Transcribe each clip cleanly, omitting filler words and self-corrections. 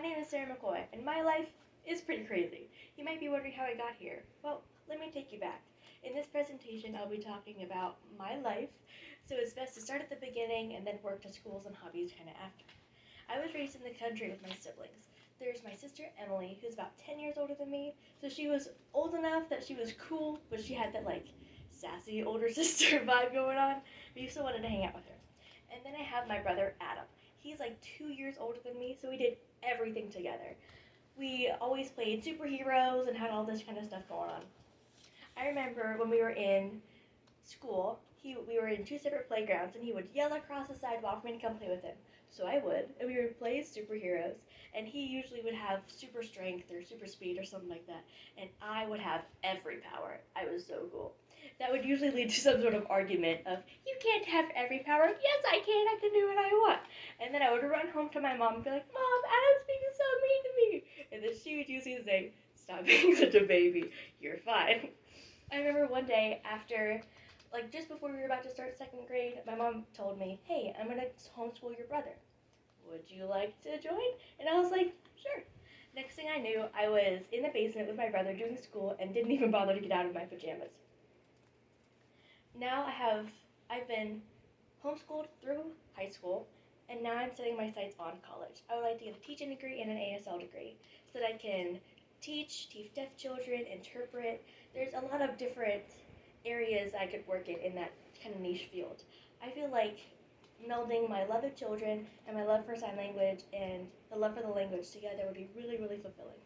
name is Sarah McCoy, and my life is pretty crazy. You might be wondering how I got here. Well, let me take you back. In this presentation, I'll be talking about my life, so it's best to start at the beginning and then work to schools and hobbies kind of after. I was raised in the country with my siblings. There's my sister Emily, who's about 10 years older than me, so she was old enough that she was cool, but she had that sassy older sister vibe going on, but you still wanted to hang out with her. And then I have my brother Adam. He's 2 years older than me, so we did everything together. We always played superheroes and had all this kind of stuff going on. I remember when we were in school, we were in two separate playgrounds, and he would yell across the sidewalk for me to come play with him. So I would, and we would play as superheroes, and he usually would have super strength or super speed or something like that, and I would have every power. I was so cool. That would usually lead to some sort of argument of, you can't have every power. Yes, I can do what I want. And then I would run home to my mom and be like, Mom, Adam's being so mean to me. And then she would usually say, stop being such a baby. You're fine. I remember one day after, just before we were about to start second grade, my mom told me, hey, I'm going to homeschool your brother. Would you like to join? And I was like, sure. Next thing I knew, I was in the basement with my brother doing school and didn't even bother to get out of my pajamas. Now I've been homeschooled through high school, and now I'm setting my sights on college. I would like to get a teaching degree and an ASL degree so that I can teach deaf children, interpret. There's a lot of different areas I could work in that kind of niche field. I feel like melding my love of children and my love for sign language and the love for the language together would be really, really fulfilling.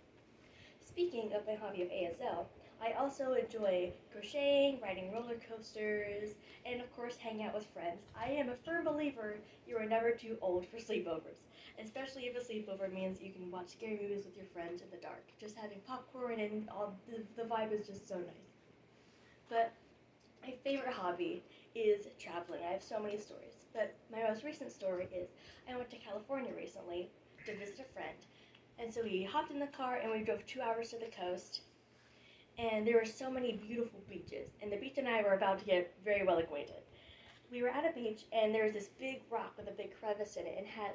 Speaking of my hobby of ASL, I also enjoy crocheting, riding roller coasters, and of course hang out with friends. I am a firm believer you are never too old for sleepovers, especially if a sleepover means you can watch scary movies with your friends in the dark. Just having popcorn and all the vibe is just so nice. But my favorite hobby is traveling. I have so many stories, but my most recent story is I went to California recently to visit a friend, and so we hopped in the car and we drove 2 hours to the coast. And there were so many beautiful beaches, and the beach and I were about to get very well acquainted. We were at a beach, and there was this big rock with a big crevice in it, and had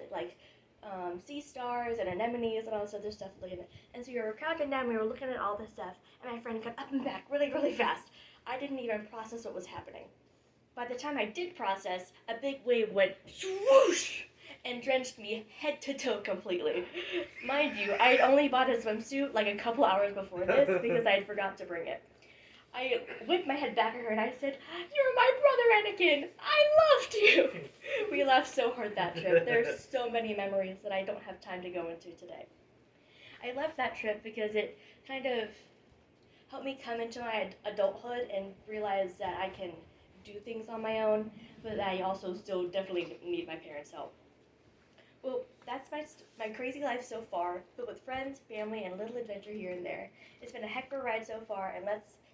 sea stars and anemones and all this other stuff looking at it. And so we were crouching down, we were looking at all this stuff, and my friend got up and back really, really fast. I didn't even process what was happening. By the time I did process, a big wave went swoosh and drenched me head to toe completely. Mind you, I had only bought a swimsuit a couple hours before this because I had forgot to bring it. I whipped my head back at her and I said, "You're my brother, Anakin! I loved you!" We laughed so hard that trip. There's so many memories that I don't have time to go into today. I left that trip because it kind of helped me come into my adulthood and realize that I can do things on my own, but I also still definitely need my parents' help. Well, that's my crazy life so far, but with friends, family, and a little adventure here and there. It's been a heck of a ride so far, and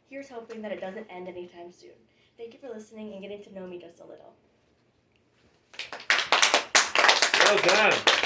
here's hoping that it doesn't end anytime soon. Thank you for listening and getting to know me just a little. Well done.